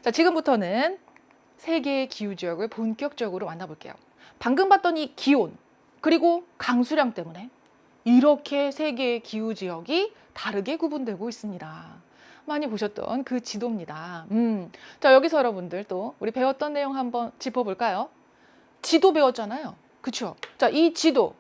자, 지금부터는 세 개의 기후 지역을 본격적으로 만나볼게요. 방금 봤던 이 기온, 그리고 강수량 때문에 이렇게 세 개의 기후 지역이 다르게 구분되고 있습니다. 많이 보셨던 그 지도입니다. 자, 여기서 여러분들 또 우리 배웠던 내용 한번 짚어볼까요? 지도 배웠잖아요. 그쵸? 자, 이 지도,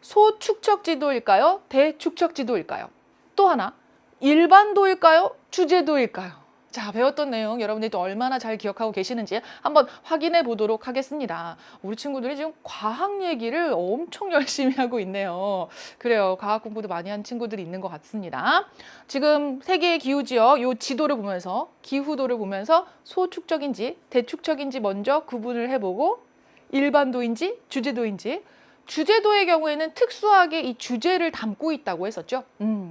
소축척 지도일까요? 대축척 지도일까요? 또 하나, 일반도일까요? 주제도일까요? 자, 배웠던 내용 여러분들이 또 얼마나 잘 기억하고 계시는지 한번 확인해 보도록 하겠습니다. 우리 친구들이 지금 과학 얘기를 엄청 열심히 하고 있네요. 그래요. 과학 공부도 많이 한 친구들이 있는 것 같습니다. 지금 세계의 기후지역 요 지도를 보면서 기후도를 보면서 소축적인지 대축적인지 먼저 구분을 해보고 일반도인지 주제도인지 주제도의 경우에는 특수하게 이 주제를 담고 있다고 했었죠.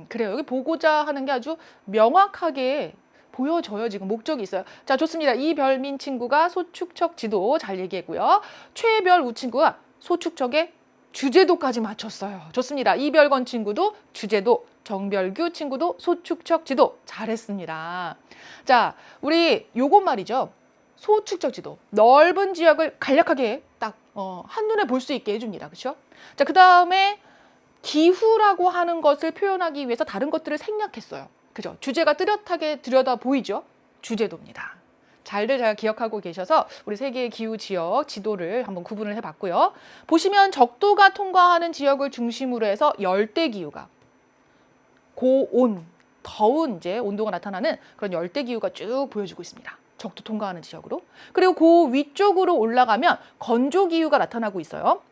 그래요. 여기 보고자 하는 게 아주 명확하게 보여져요. 지금 목적이 있어요. 자, 좋습니다. 이별민 친구가 소축척 지도 잘 얘기했고요. 최별우 친구가 소축척의 주제도까지 맞췄어요. 좋습니다. 이별건 친구도 주제도, 정별규 친구도 소축척 지도 잘했습니다. 자, 우리 요것 말이죠. 소축척 지도, 넓은 지역을 간략하게 딱 한눈에 볼 수 있게 해줍니다. 그렇죠? 자, 그 다음에 기후라고 하는 것을 표현하기 위해서 다른 것들을 생략했어요. 그죠? 주제가 뚜렷하게 들여다 보이죠? 주제도입니다. 잘들 잘 기억하고 계셔서 우리 세계의 기후 지역 지도를 한번 구분을 해봤고요. 보시면 적도가 통과하는 지역을 중심으로 해서 열대 기후가 고온, 더운 이제 온도가 나타나는 그런 열대 기후가 쭉 보여지고 있습니다. 적도 통과하는 지역으로. 그리고 그 위쪽으로 올라가면 건조 기후가 나타나고 있어요.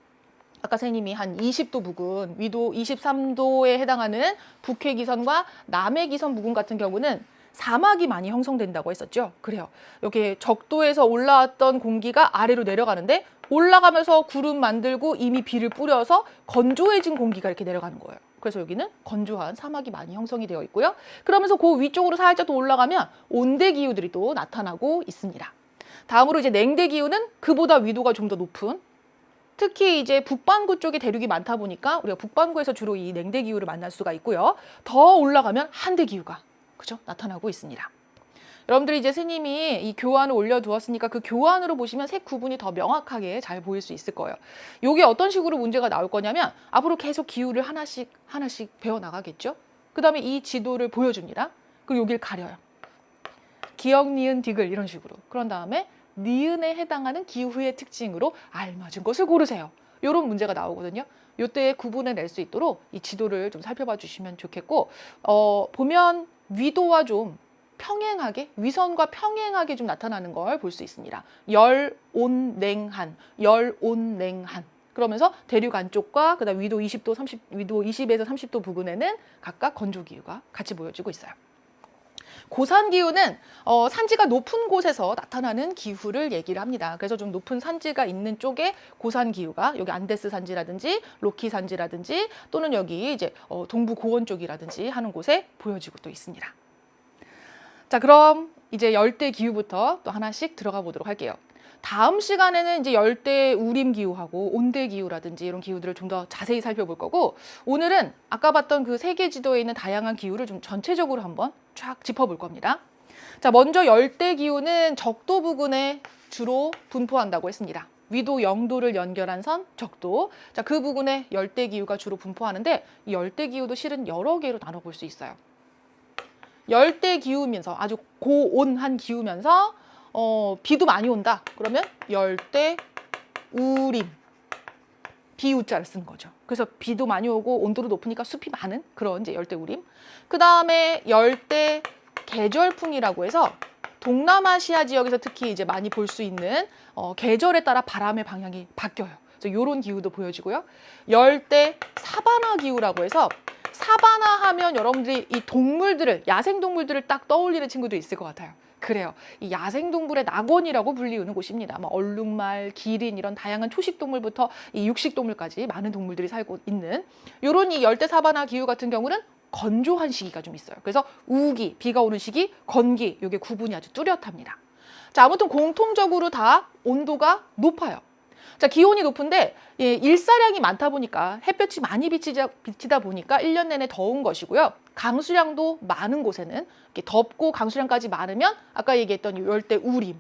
아까 선생님이 한 20도 부근, 위도 23도에 해당하는 북해기선과 남해기선 부근 같은 경우는 사막이 많이 형성된다고 했었죠. 그래요. 여기 적도에서 올라왔던 공기가 아래로 내려가는데 올라가면서 구름 만들고 이미 비를 뿌려서 건조해진 공기가 이렇게 내려가는 거예요. 그래서 여기는 건조한 사막이 많이 형성이 되어 있고요. 그러면서 그 위쪽으로 살짝 더 올라가면 온대 기후들이 또 나타나고 있습니다. 다음으로 이제 냉대 기후는 그보다 위도가 좀 더 높은, 특히 이제 북반구 쪽에 대륙이 많다 보니까 우리가 북반구에서 주로 이 냉대 기후를 만날 수가 있고요. 더 올라가면 한대 기후가 그죠? 나타나고 있습니다. 여러분들이 이제 스님이 이 교환을 올려두었으니까 그 교환으로 보시면 색 구분이 더 명확하게 잘 보일 수 있을 거예요. 이게 어떤 식으로 문제가 나올 거냐면 앞으로 계속 기후를 하나씩 배워나가겠죠. 그 다음에 이 지도를 보여줍니다. 그리고 여기를 가려요. 기역, 니은, 디귿 이런 식으로. 그런 다음에 니은에 해당하는 기후의 특징으로 알맞은 것을 고르세요. 이런 문제가 나오거든요. 이때 구분을 낼 수 있도록 이 지도를 좀 살펴봐 주시면 좋겠고, 보면 위도와 좀 평행하게, 위선과 평행하게 좀 나타나는 걸 볼 수 있습니다. 열온냉한, 열온냉한. 그러면서 대륙 안쪽과 그다음 위도 20도, 30, 위도 20에서 30도 부근에는 각각 건조 기후가 같이 보여지고 있어요. 고산 기후는 산지가 높은 곳에서 나타나는 기후를 얘기를 합니다. 그래서 좀 높은 산지가 있는 쪽에 고산 기후가 여기 안데스 산지라든지 로키 산지라든지 또는 여기 이제 동부 고원 쪽이라든지 하는 곳에 보여지고 또 있습니다. 자, 그럼 이제 열대 기후부터 또 하나씩 들어가 보도록 할게요. 다음 시간에는 이제 열대 우림 기후하고 온대 기후라든지 이런 기후들을 좀 더 자세히 살펴볼 거고, 오늘은 아까 봤던 그 세계 지도에 있는 다양한 기후를 좀 전체적으로 한번 쫙 짚어볼 겁니다. 자, 먼저 열대 기후는 적도 부근에 주로 분포한다고 했습니다. 위도 0도를 연결한 선 적도. 자, 그 부근에 열대 기후가 주로 분포하는데 이 열대 기후도 실은 여러 개로 나눠볼 수 있어요. 열대 기후면서 아주 고온한 기후면서 비도 많이 온다. 그러면 열대 우림. 비우자를 쓰는 거죠. 그래서 비도 많이 오고 온도도 높으니까 숲이 많은 그런 이제 열대 우림. 그 다음에 열대 계절풍이라고 해서 동남아시아 지역에서 특히 이제 많이 볼 수 있는 계절에 따라 바람의 방향이 바뀌어요. 그래서 이런 기후도 보여지고요. 열대 사바나 기후라고 해서 사바나 하면 여러분들이 이 동물들을, 야생 동물들을 딱 떠올리는 친구도 있을 것 같아요. 그래요. 이 야생동물의 낙원이라고 불리우는 곳입니다. 뭐 얼룩말, 기린 이런 다양한 초식동물부터 이 육식동물까지 많은 동물들이 살고 있는 이런 이 열대 사바나 기후 같은 경우는 건조한 시기가 좀 있어요. 그래서 우기, 비가 오는 시기, 건기, 이게 구분이 아주 뚜렷합니다. 자, 아무튼 공통적으로 다 온도가 높아요. 자, 기온이 높은데 일사량이 많다 보니까 햇볕이 많이 비치다 보니까 1년 내내 더운 것이고요. 강수량도 많은 곳에는 이렇게 덥고 강수량까지 많으면 아까 얘기했던 열대 우림,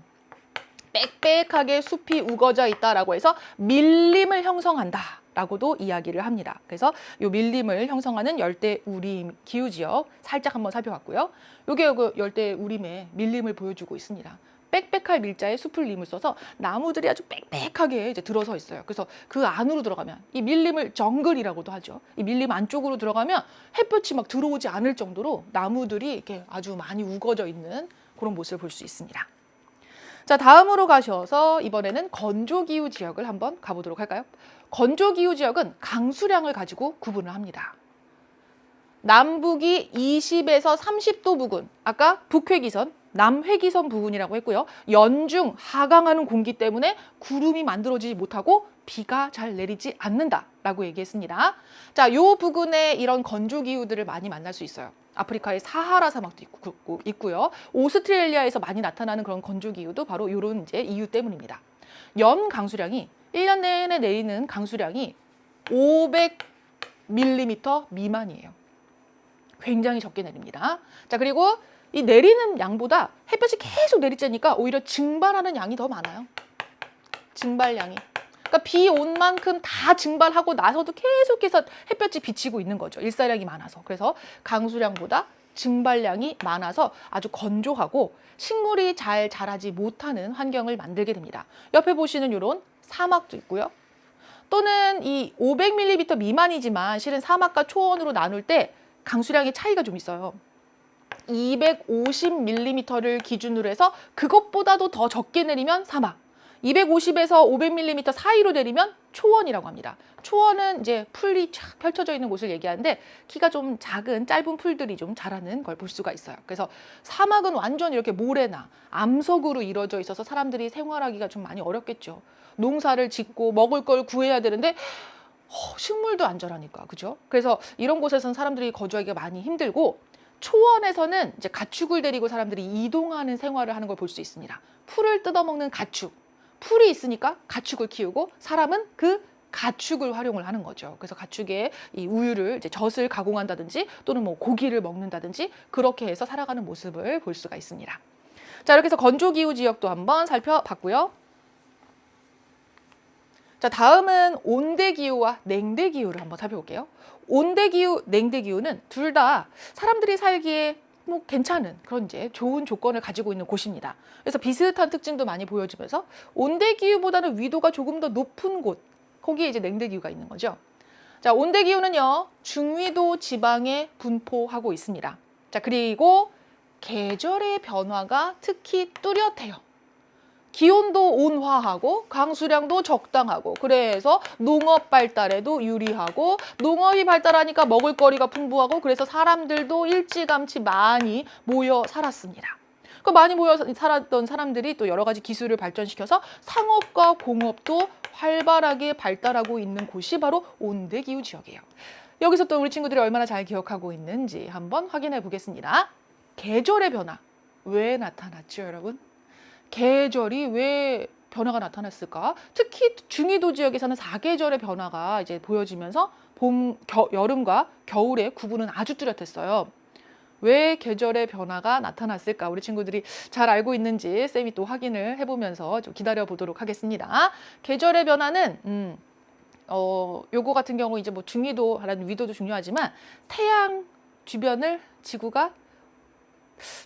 빽빽하게 숲이 우거져 있다라고 해서 밀림을 형성한다라고도 이야기를 합니다. 그래서 이 밀림을 형성하는 열대 우림 기후 지역 살짝 한번 살펴봤고요. 이게 열대 우림의 밀림을 보여주고 있습니다. 빽빽할 밀자의 수풀림을 써서 나무들이 아주 빽빽하게 이제 들어서 있어요. 그래서 그 안으로 들어가면 이 밀림을 정글이라고도 하죠. 이 밀림 안쪽으로 들어가면 햇볕이 막 들어오지 않을 정도로 나무들이 이렇게 아주 많이 우거져 있는 그런 모습을 볼 수 있습니다. 자, 다음으로 가셔서 이번에는 건조기후 지역을 한번 가보도록 할까요? 건조기후 지역은 강수량을 가지고 구분을 합니다. 남북이 20에서 30도 부근, 아까 북회기선, 남회기선 부근이라고 했고요. 연중 하강하는 공기 때문에 구름이 만들어지지 못하고 비가 잘 내리지 않는다라고 얘기했습니다. 자, 요 부근에 이런 건조기후들을 많이 만날 수 있어요. 아프리카의 사하라 사막도 있고요. 오스트레일리아에서 많이 나타나는 그런 건조기후도 바로 이런 이제 이유 때문입니다. 연 강수량이 1년 내내 내리는 강수량이 500mm 미만이에요. 굉장히 적게 내립니다. 자, 그리고 이 내리는 양보다 햇볕이 계속 내리쬐니까 오히려 증발하는 양이 더 많아요. 증발량이. 그러니까 비 온 만큼 다 증발하고 나서도 계속해서 햇볕이 비치고 있는 거죠. 일사량이 많아서. 그래서 강수량보다 증발량이 많아서 아주 건조하고 식물이 잘 자라지 못하는 환경을 만들게 됩니다. 옆에 보시는 이런 사막도 있고요. 또는 이 500mm 미만이지만 실은 사막과 초원으로 나눌 때 강수량의 차이가 좀 있어요. 250mm를 기준으로 해서 그것보다도 더 적게 내리면 사막, 250에서 500mm 사이로 내리면 초원이라고 합니다. 초원은 이제 풀이 쫙 펼쳐져 있는 곳을 얘기하는데 키가 좀 작은 짧은 풀들이 좀 자라는 걸 볼 수가 있어요. 그래서 사막은 완전 이렇게 모래나 암석으로 이루어져 있어서 사람들이 생활하기가 좀 많이 어렵겠죠. 농사를 짓고 먹을 걸 구해야 되는데 식물도 안 자라니까, 그죠? 그래서 이런 곳에서는 사람들이 거주하기가 많이 힘들고 초원에서는 이제 가축을 데리고 사람들이 이동하는 생활을 하는 걸 볼 수 있습니다. 풀을 뜯어먹는 가축, 풀이 있으니까 가축을 키우고 사람은 그 가축을 활용을 하는 거죠. 그래서 가축의 이 우유를 이제 젖을 가공한다든지 또는 뭐 고기를 먹는다든지 그렇게 해서 살아가는 모습을 볼 수가 있습니다. 자, 이렇게 해서 건조기후 지역도 한번 살펴봤고요. 자, 다음은 온대기후와 냉대기후를 한번 살펴볼게요. 온대기후, 냉대기후는 둘 다 사람들이 살기에 뭐 괜찮은 그런 이제 좋은 조건을 가지고 있는 곳입니다. 그래서 비슷한 특징도 많이 보여주면서 온대기후보다는 위도가 조금 더 높은 곳, 거기에 이제 냉대기후가 있는 거죠. 자, 온대기후는요, 중위도 지방에 분포하고 있습니다. 자, 그리고 계절의 변화가 특히 뚜렷해요. 기온도 온화하고 강수량도 적당하고 그래서 농업 발달에도 유리하고 농업이 발달하니까 먹을거리가 풍부하고 그래서 사람들도 일찌감치 많이 모여 살았습니다. 그 많이 모여 살았던 사람들이 또 여러 가지 기술을 발전시켜서 상업과 공업도 활발하게 발달하고 있는 곳이 바로 온대기후 지역이에요. 여기서 또 우리 친구들이 얼마나 잘 기억하고 있는지 한번 확인해 보겠습니다. 계절의 변화 왜 나타났죠, 여러분? 계절이 왜 변화가 나타났을까? 특히 중위도 지역에서는 4계절의 변화가 이제 보여지면서 봄, 여름과 겨울의 구분은 아주 뚜렷했어요. 왜 계절의 변화가 나타났을까? 우리 친구들이 잘 알고 있는지 쌤이 또 확인을 해보면서 좀 기다려 보도록 하겠습니다. 계절의 변화는 요거 같은 경우 이제 뭐 중위도라는 위도도 중요하지만 태양 주변을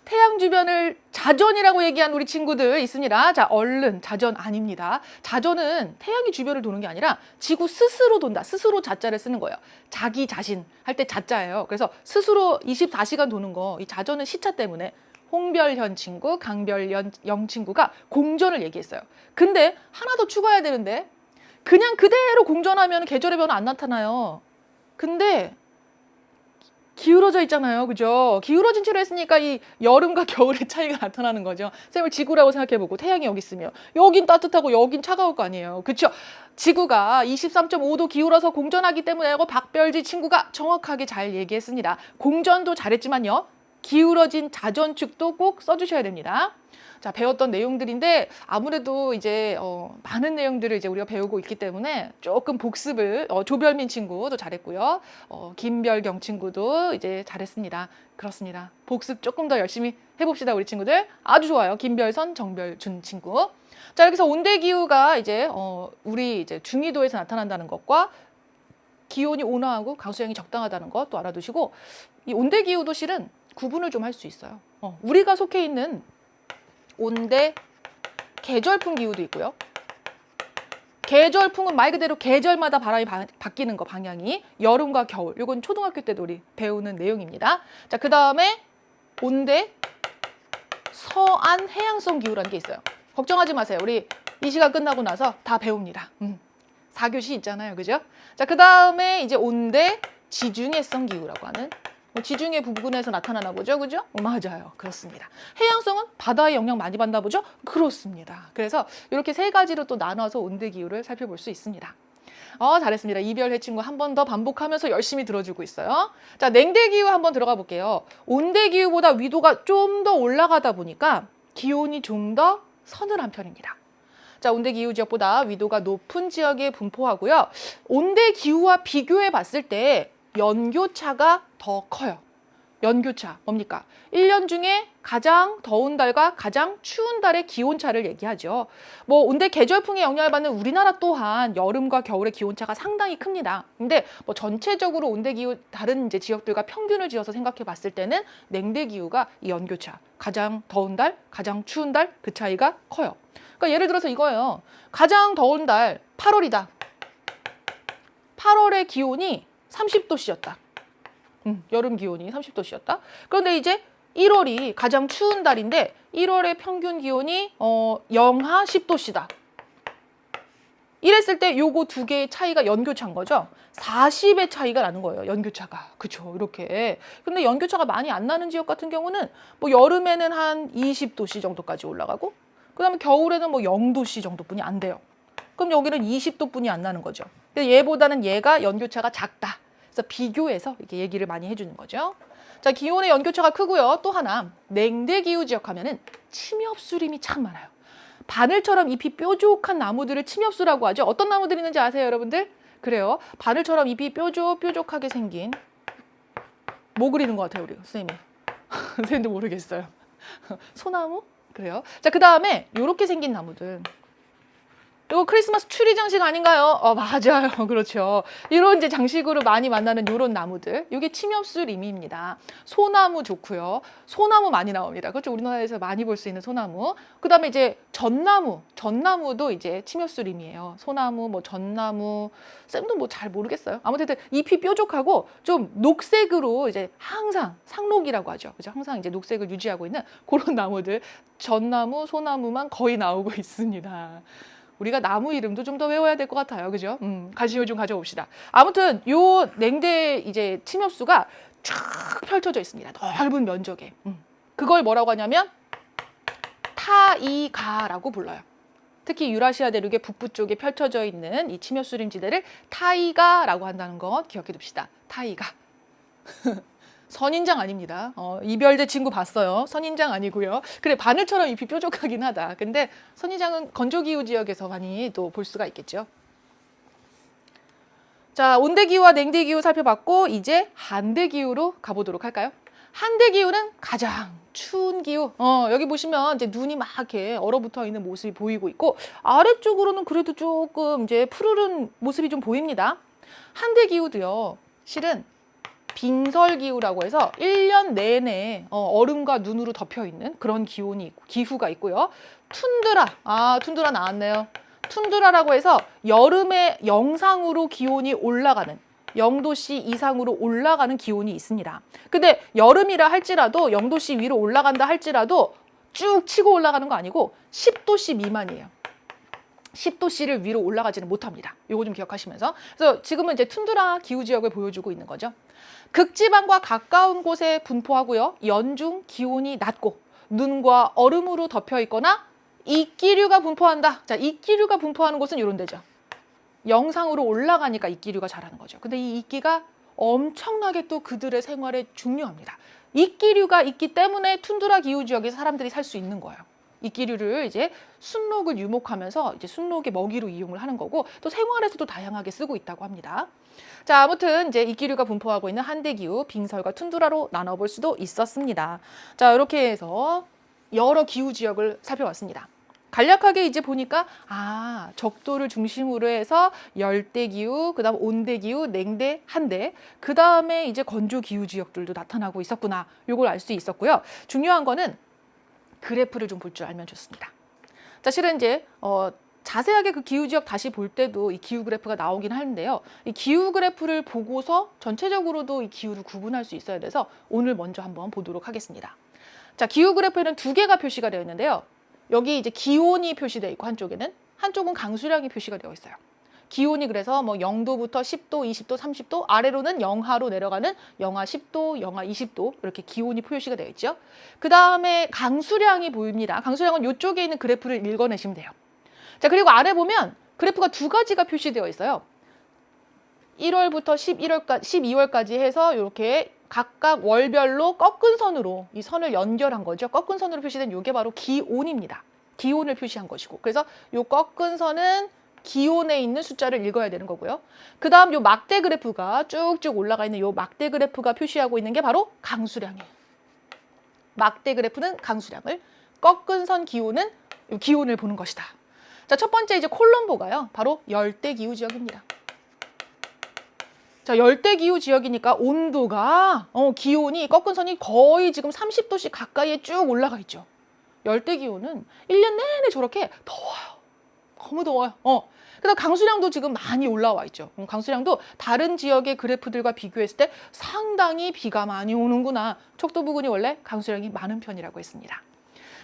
태양 주변을 자전이라고 얘기한 우리 친구들 있습니다. 자, 얼른 자전 아닙니다. 자전은 태양이 주변을 도는 게 아니라 지구 스스로 돈다. 스스로 자자를 쓰는 거예요. 자기 자신 할 때 자자예요. 그래서 스스로 24시간 도는 거, 이 자전은 시차 때문에 홍별현 친구, 강별영 친구가 공전을 얘기했어요. 근데 하나 더 추가해야 되는데 그냥 그대로 공전하면 계절의 변화 안 나타나요. 근데 기울어져 있잖아요. 그죠? 기울어진 채로 했으니까 이 여름과 겨울의 차이가 나타나는 거죠. 쌤을 지구라고 생각해보고 태양이 여기 있으면 여긴 따뜻하고 여긴 차가울 거 아니에요. 그렇죠? 지구가 23.5도 기울어서 공전하기 때문에 박별지 친구가 정확하게 잘 얘기했습니다. 공전도 잘했지만요. 기울어진 자전축도 꼭 써주셔야 됩니다. 자, 배웠던 내용들인데 아무래도 이제 많은 내용들을 이제 우리가 배우고 있기 때문에 조금 복습을 조별민 친구도 잘했고요. 김별경 친구도 이제 잘했습니다. 그렇습니다. 복습 조금 더 열심히 해봅시다, 우리 친구들. 아주 좋아요. 김별선, 정별준 친구. 자, 여기서 온대기후가 이제 우리 이제 중위도에서 나타난다는 것과 기온이 온화하고 강수량이 적당하다는 것 또 알아두시고, 이 온대기후도 실은 구분을 좀 할 수 있어요. 우리가 속해 있는 온대 계절풍 기후도 있고요. 계절풍은 말 그대로 계절마다 바람이 바뀌는 거, 방향이. 여름과 겨울. 이건 초등학교 때도 우리 배우는 내용입니다. 자, 그 다음에 온대 서안 해양성 기후라는 게 있어요. 걱정하지 마세요. 우리 이 시간 끝나고 나서 다 배웁니다. 4교시 있잖아요. 그죠? 자, 그 다음에 이제 온대 지중해성 기후라고 하는, 지중해 부근에서 나타나나 보죠. 그죠? 맞아요. 그렇습니다. 해양성은 바다의 영향 많이 받나 보죠? 그렇습니다. 그래서 이렇게 세 가지로 또 나눠서 온대 기후를 살펴볼 수 있습니다. 잘했습니다. 이별해 친구 한 번 더 반복하면서 열심히 들어주고 있어요. 자, 냉대 기후 한번 들어가 볼게요. 온대 기후보다 위도가 좀 더 올라가다 보니까 기온이 좀 더 서늘한 편입니다. 자, 온대 기후 지역보다 위도가 높은 지역에 분포하고요. 온대 기후와 비교해 봤을 때 연교차가 더 커요. 연교차 뭡니까? 1년 중에 가장 더운 달과 가장 추운 달의 기온차를 얘기하죠. 뭐 온대 계절풍의 영향을 받는 우리나라 또한 여름과 겨울의 기온차가 상당히 큽니다. 근데 뭐 전체적으로 온대 기후 다른 이제 지역들과 평균을 지어서 생각해 봤을 때는 냉대 기후가 이 연교차, 가장 더운 달, 가장 추운 달 그 차이가 커요. 그러니까 예를 들어서 이거예요. 가장 더운 달 8월이다. 8월의 기온이 30도씨였다. 여름 기온이 30도씨였다. 그런데 이제 1월이 가장 추운 달인데 1월의 평균 기온이 영하 10도씨다. 이랬을 때 요거 두 개의 차이가 연교차인 거죠. 40의 차이가 나는 거예요. 연교차가. 그쵸. 이렇게. 근데 연교차가 많이 안 나는 지역 같은 경우는 뭐 여름에는 한 20도씨 정도까지 올라가고, 그 다음에 겨울에는 뭐 0도씨 정도뿐이 안 돼요. 그럼 여기는 20도뿐이 안 나는 거죠. 얘보다는 얘가 연교차가 작다. 그래서 비교해서 이렇게 얘기를 많이 해주는 거죠. 자, 기온의 연교차가 크고요. 또 하나, 냉대 기후 지역 하면은 침엽수림이 참 많아요. 바늘처럼 잎이 뾰족한 나무들을 침엽수라고 하죠. 어떤 나무들이 있는지 아세요, 여러분들? 그래요. 바늘처럼 잎이 뾰족뾰족하게 생긴, 뭐 그리는 것 같아요, 우리 선생님이? 선생님도 모르겠어요. 소나무? 그래요. 자, 그 다음에 이렇게 생긴 나무들. 이거 크리스마스 추리 장식 아닌가요? 맞아요. 그렇죠. 이런 이제 장식으로 많이 만나는 이런 나무들. 이게 침엽수림입니다. 소나무 좋고요. 소나무 많이 나옵니다. 그렇죠. 우리나라에서 많이 볼 수 있는 소나무. 그 다음에 이제 전나무. 전나무도 이제 침엽수림이에요. 소나무, 뭐 전나무. 쌤도 뭐 잘 모르겠어요. 아무튼 잎이 뾰족하고 좀 녹색으로 이제 항상 상록이라고 하죠. 그죠. 항상 이제 녹색을 유지하고 있는 그런 나무들. 전나무, 소나무만 거의 나오고 있습니다. 우리가 나무 이름도 좀 더 외워야 될 것 같아요. 그죠? 관심을 좀 가져봅시다. 아무튼 요 냉대 이제 침엽수가 쫙 펼쳐져 있습니다. 넓은 면적에. 그걸 뭐라고 하냐면 타이가라고 불러요. 특히 유라시아 대륙의 북부 쪽에 펼쳐져 있는 이 침엽수림지대를 타이가라고 한다는 거 기억해 둡시다. 타이가. 선인장 아닙니다. 이별대 친구 봤어요. 선인장 아니고요. 그래, 바늘처럼 잎이 뾰족하긴 하다. 근데 선인장은 건조기후 지역에서 많이 또 볼 수가 있겠죠. 자, 온대기후와 냉대기후 살펴봤고 이제 한대기후로 가보도록 할까요? 한대기후는 가장 추운 기후. 여기 보시면 이제 눈이 막 이렇게 얼어붙어 있는 모습이 보이고 있고 아래쪽으로는 그래도 조금 이제 푸르른 모습이 좀 보입니다. 한대기후도요. 실은 빙설기후라고 해서 1년 내내 얼음과 눈으로 덮여 있는 그런 기후가 있고요. 툰드라, 툰드라 나왔네요. 툰드라라고 해서 여름에 영상으로 기온이 올라가는 0도씨 이상으로 올라가는 기온이 있습니다. 근데 여름이라 할지라도 0도씨 위로 올라간다 할지라도 쭉 치고 올라가는 거 아니고 10도씨 미만이에요. 10도씨를 위로 올라가지는 못합니다. 이거 좀 기억하시면서. 그래서 지금은 이제 툰드라 기후 지역을 보여주고 있는 거죠. 극지방과 가까운 곳에 분포하고요. 연중 기온이 낮고 눈과 얼음으로 덮여 있거나 이끼류가 분포한다. 자, 이끼류가 분포하는 곳은 이런 데죠. 영상으로 올라가니까 이끼류가 자라는 거죠. 근데 이 이끼가 엄청나게 또 그들의 생활에 중요합니다. 이끼류가 있기 때문에 툰드라 기후 지역에서 사람들이 살 수 있는 거예요. 이끼류를 이제 순록을 유목하면서 이제 순록의 먹이로 이용을 하는 거고 또 생활에서도 다양하게 쓰고 있다고 합니다. 자, 아무튼 이제 이끼류가 분포하고 있는 한대기후, 빙설과 툰드라로 나눠볼 수도 있었습니다. 자, 이렇게 해서 여러 기후 지역을 살펴봤습니다. 간략하게 이제 보니까 적도를 중심으로 해서 열대기후, 그다음 온대기후, 냉대, 한대, 그다음에 이제 건조기후 지역들도 나타나고 있었구나. 요걸 알 수 있었고요. 중요한 거는 그래프를 좀 볼 줄 알면 좋습니다. 자, 실은 이제 자세하게 그 기후 지역 다시 볼 때도 이 기후 그래프가 나오긴 하는데요. 이 기후 그래프를 보고서 전체적으로도 이 기후를 구분할 수 있어야 돼서 오늘 먼저 한번 보도록 하겠습니다. 자, 기후 그래프에는 두 개가 표시가 되어 있는데요. 여기 이제 기온이 표시되어 있고 한쪽은 강수량이 표시가 되어 있어요. 기온이 그래서 뭐 0도부터 10도, 20도, 30도, 아래로는 영하로 내려가는 영하 10도, 영하 20도 이렇게 기온이 표시가 되어 있죠. 그 다음에 강수량이 보입니다. 강수량은 이쪽에 있는 그래프를 읽어내시면 돼요. 자, 그리고 아래 보면 그래프가 두 가지가 표시되어 있어요. 1월부터 12월까지 해서 이렇게 각각 월별로 꺾은 선으로 이 선을 연결한 거죠. 꺾은 선으로 표시된 이게 바로 기온입니다. 기온을 표시한 것이고, 그래서 이 꺾은 선은 기온에 있는 숫자를 읽어야 되는 거고요. 그 다음 이 막대 그래프가 쭉쭉 올라가 있는 이 막대 그래프가 표시하고 있는 게 바로 강수량이에요. 막대 그래프는 강수량을, 꺾은 선 기온은 이 기온을 보는 것이다. 자, 첫 번째 이제 콜롬보가요. 바로 열대기후 지역입니다. 자, 열대기후 지역이니까 온도가 기온이 꺾은 선이 거의 지금 30도씩 가까이에 쭉 올라가 있죠. 열대기후는 1년 내내 저렇게 더워요. 너무 더워요. 그다음 강수량도 지금 많이 올라와 있죠. 강수량도 다른 지역의 그래프들과 비교했을 때 상당히 비가 많이 오는구나. 척도 부근이 원래 강수량이 많은 편이라고 했습니다.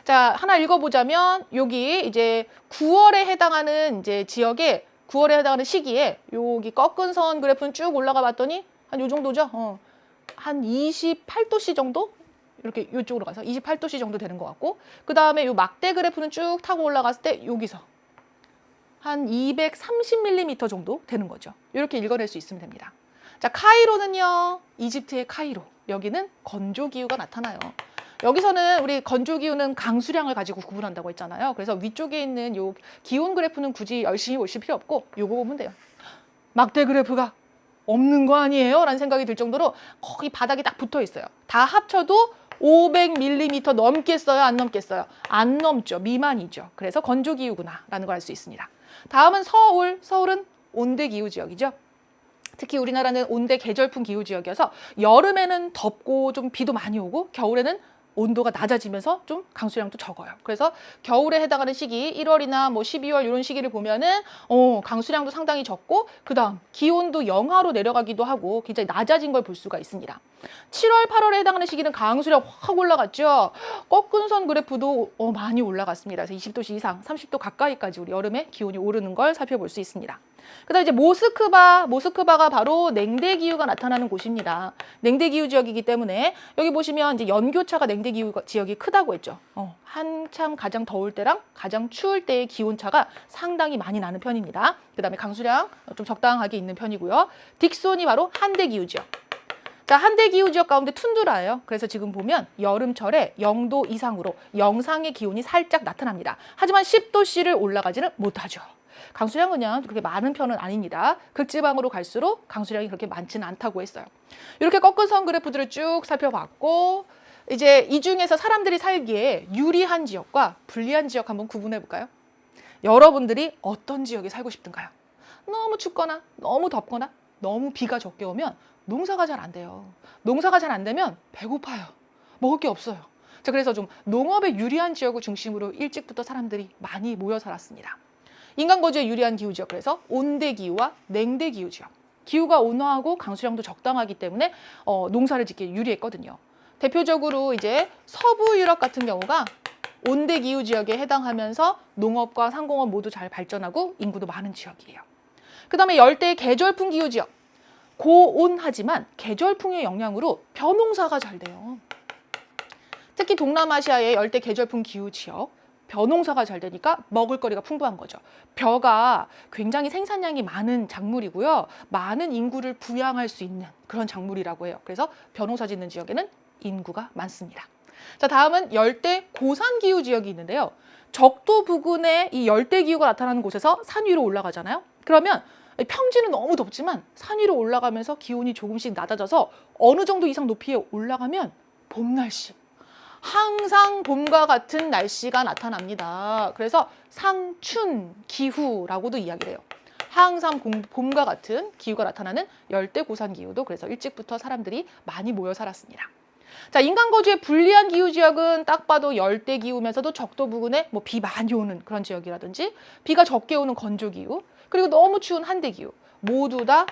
자, 하나 읽어보자면 여기 이제 9월에 해당하는 이제 지역에 9월에 해당하는 시기에 여기 꺾은 선 그래프는 쭉 올라가 봤더니 한 요 정도죠. 한 28도씨 정도? 이렇게 이쪽으로 가서 28도씨 정도 되는 것 같고, 그 다음에 요 막대 그래프는 쭉 타고 올라갔을 때 여기서 한 230mm 정도 되는 거죠. 이렇게 읽어낼 수 있으면 됩니다. 자, 카이로는요, 이집트의 카이로. 여기는 건조기후가 나타나요. 여기서는 우리 건조기후는 강수량을 가지고 구분한다고 했잖아요. 그래서 위쪽에 있는 요 기온 그래프는 굳이 열심히 보실 필요 없고 요거 보면 돼요. 막대 그래프가 없는 거 아니에요? 라는 생각이 들 정도로 거의 바닥에 딱 붙어 있어요. 다 합쳐도 500mm 넘겠어요? 안 넘겠어요? 안 넘죠. 미만이죠. 그래서 건조기후구나 라는 걸 알 수 있습니다. 다음은 서울. 서울은 온대기후 지역이죠. 특히 우리나라는 온대 계절풍 기후 지역이어서 여름에는 덥고 좀 비도 많이 오고 겨울에는 온도가 낮아지면서 좀 강수량도 적어요. 그래서 겨울에 해당하는 시기 1월이나 뭐 12월 이런 시기를 보면은 강수량도 상당히 적고 그다음 기온도 영하로 내려가기도 하고 굉장히 낮아진 걸 볼 수가 있습니다. 7월, 8월에 해당하는 시기는 강수량 확 올라갔죠. 꺾은 선 그래프도 많이 올라갔습니다. 그래서 20도씨 이상, 30도 가까이까지 우리 여름에 기온이 오르는 걸 살펴볼 수 있습니다. 그다음 이제 모스크바가 바로 냉대기후가 나타나는 곳입니다. 냉대기후 지역이기 때문에 여기 보시면 이제 연교차가 냉대기후 지역이 크다고 했죠. 한참 가장 더울 때랑 가장 추울 때의 기온차가 상당히 많이 나는 편입니다. 그다음에 강수량 좀 적당하게 있는 편이고요. 딕손이 바로 한대기후 지역. 자, 한대기후 지역 가운데 툰드라예요. 그래서 지금 보면 여름철에 0도 이상으로 영상의 기온이 살짝 나타납니다. 하지만 10도씨를 올라가지는 못하죠. 강수량은 그냥 그렇게 많은 편은 아닙니다. 극지방으로 갈수록 강수량이 그렇게 많지는 않다고 했어요. 이렇게 꺾은 선 그래프들을 쭉 살펴봤고 이제 이 중에서 사람들이 살기에 유리한 지역과 불리한 지역 한번 구분해 볼까요? 여러분들이 어떤 지역에 살고 싶든가요? 너무 춥거나 너무 덥거나 너무 비가 적게 오면 농사가 잘 안 돼요. 농사가 잘 안 되면 배고파요. 먹을 게 없어요. 자, 그래서 좀 농업에 유리한 지역을 중심으로 일찍부터 사람들이 많이 모여 살았습니다. 인간 거주에 유리한 기후 지역, 그래서 온대 기후와 냉대 기후 지역. 기후가 온화하고 강수량도 적당하기 때문에 농사를 짓기에 유리했거든요. 대표적으로 이제 서부 유럽 같은 경우가 온대 기후 지역에 해당하면서 농업과 상공업 모두 잘 발전하고 인구도 많은 지역이에요. 그다음에 열대 계절풍 기후 지역. 고온하지만 계절풍의 영향으로 벼농사가 잘 돼요. 특히 동남아시아의 열대 계절풍 기후 지역, 벼농사가 잘 되니까 먹을거리가 풍부한 거죠. 벼가 굉장히 생산량이 많은 작물이고요. 많은 인구를 부양할 수 있는 그런 작물이라고 해요. 그래서 벼농사 짓는 지역에는 인구가 많습니다. 자, 다음은 열대 고산기후 지역이 있는데요. 적도 부근에 이 열대기후가 나타나는 곳에서 산 위로 올라가잖아요. 그러면 평지는 너무 덥지만 산 위로 올라가면서 기온이 조금씩 낮아져서 어느 정도 이상 높이에 올라가면 봄 날씨, 항상 봄과 같은 날씨가 나타납니다. 그래서 상춘 기후라고도 이야기를 해요. 항상 봄과 같은 기후가 나타나는 열대 고산 기후도 그래서 일찍부터 사람들이 많이 모여 살았습니다. 자, 인간 거주에 불리한 기후 지역은 딱 봐도 열대 기후면서도 적도 부근에 뭐 비 많이 오는 그런 지역이라든지 비가 적게 오는 건조 기후, 그리고 너무 추운 한대 기후, 모두 다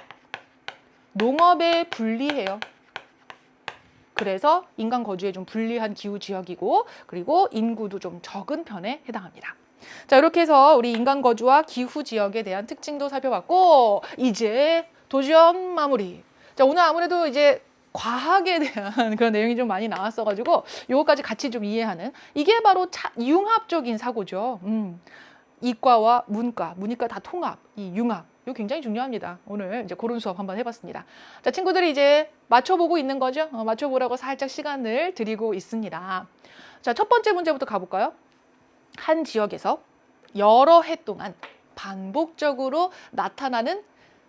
농업에 불리해요. 그래서 인간 거주에 좀 불리한 기후 지역이고, 그리고 인구도 좀 적은 편에 해당합니다. 자, 이렇게 해서 우리 인간 거주와 기후 지역에 대한 특징도 살펴봤고, 이제 도전 마무리. 자, 오늘 아무래도 이제 과학에 대한 그런 내용이 좀 많이 나왔어가지고 요거까지 같이 좀 이해하는, 이게 바로 융합적인 사고죠. 이과와 문과, 문이과 다 통합, 이 융합, 이거 굉장히 중요합니다. 오늘 이제 그런 수업 한번 해봤습니다. 자, 친구들이 이제 맞춰보고 있는 거죠. 맞춰보라고 살짝 시간을 드리고 있습니다. 자, 첫 번째 문제부터 가볼까요? 한 지역에서 여러 해 동안 반복적으로 나타나는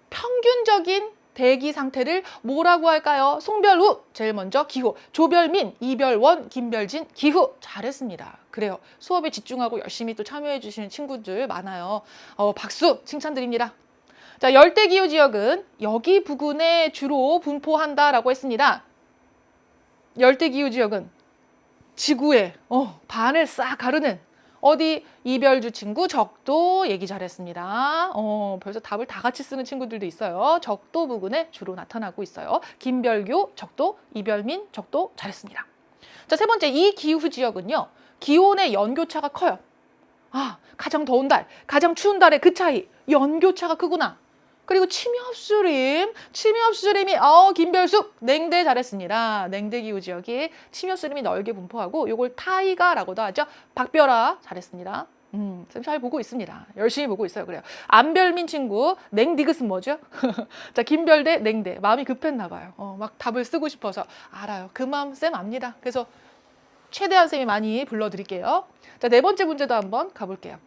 평균적인 대기 상태를 뭐라고 할까요? 송별우, 제일 먼저 기후, 조별민, 이별원, 김별진, 기후. 잘했습니다. 그래요. 수업에 집중하고 열심히 또 참여해 주시는 친구들 많아요. 박수 칭찬드립니다. 자, 열대기후 지역은 여기 부근에 주로 분포한다라고 했습니다. 열대기후 지역은 지구의 반을 싹 가르는 어디 이별주 친구 적도 얘기 잘했습니다. 벌써 답을 다 같이 쓰는 친구들도 있어요. 적도 부근에 주로 나타나고 있어요. 김별교 적도, 이별민 적도 잘했습니다. 자, 세 번째, 이 기후 지역은요. 기온의 연교차가 커요. 아, 가장 더운 달, 가장 추운 달의 그 차이, 연교차가 크구나. 그리고 침엽수림, 김별숙, 냉대 잘했습니다. 냉대 기후 지역이 침엽수림이 넓게 분포하고 요걸 타이가라고도 하죠. 박별아 잘했습니다. 쌤 잘 보고 있습니다. 열심히 보고 있어요. 그래요. 안별민 친구, 냉디귿은 뭐죠? 자, 김별대, 냉대. 마음이 급했나 봐요. 막 답을 쓰고 싶어서. 알아요. 그 마음 쌤 압니다. 그래서 최대한 쌤이 많이 불러드릴게요. 자, 네 번째 문제도 한번 가볼게요.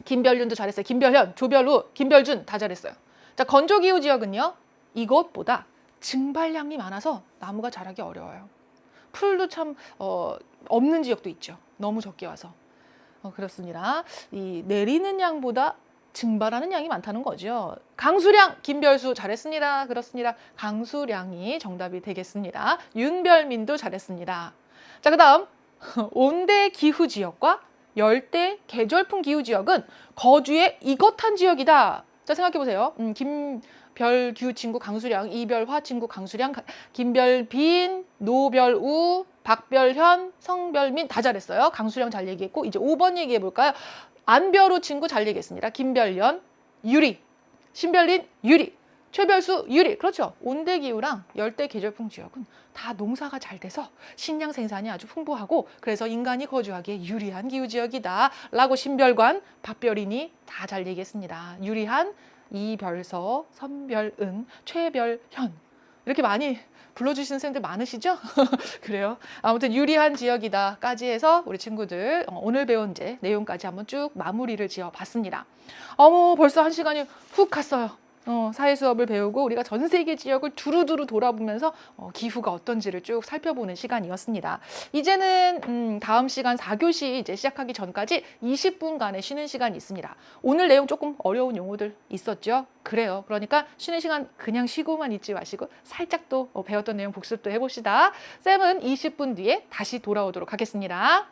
김별윤도 잘했어요. 김별현, 조별우, 김별준 다 잘했어요. 자, 건조기후 지역은요. 이것보다 증발량이 많아서 나무가 자라기 어려워요. 풀도 참 없는 지역도 있죠. 너무 적게 와서. 그렇습니다. 이 내리는 양보다 증발하는 양이 많다는 거죠. 강수량, 김별수 잘했습니다. 그렇습니다. 강수량이 정답이 되겠습니다. 윤별민도 잘했습니다. 자, 그 다음 온대 기후 지역과 열대 계절풍 기후 지역은 거주에 이것한 지역이다. 자, 생각해보세요. 김별규 친구 강수량, 이별화 친구 강수량, 김별빈, 노별우, 박별현, 성별민 다 잘했어요. 강수량 잘 얘기했고, 이제 5번 얘기해볼까요? 안별우 친구 잘 얘기했습니다. 김별연, 유리, 신별린, 유리, 최별수, 유리. 그렇죠. 온대기후랑 열대계절풍 지역은 다 농사가 잘 돼서 식량 생산이 아주 풍부하고 그래서 인간이 거주하기에 유리한 기후지역이다 라고 신별관, 박별인이 다 잘 얘기했습니다. 유리한 이별서, 선별은, 최별현 이렇게 많이 불러주시는 선생님들 많으시죠? 그래요. 아무튼 유리한 지역이다까지 해서 우리 친구들 오늘 배운 이제 내용까지 한번 쭉 마무리를 지어봤습니다. 어머, 벌써 1시간이 훅 갔어요. 사회 수업을 배우고 우리가 전 세계 지역을 두루두루 돌아보면서 기후가 어떤지를 쭉 살펴보는 시간이었습니다. 이제는 다음 시간 4교시 이제 시작하기 전까지 20분간의 쉬는 시간이 있습니다. 오늘 내용 조금 어려운 용어들 있었죠? 그래요. 그러니까 쉬는 시간 그냥 쉬고만 있지 마시고 살짝 또 배웠던 내용 복습도 해봅시다. 쌤은 20분 뒤에 다시 돌아오도록 하겠습니다.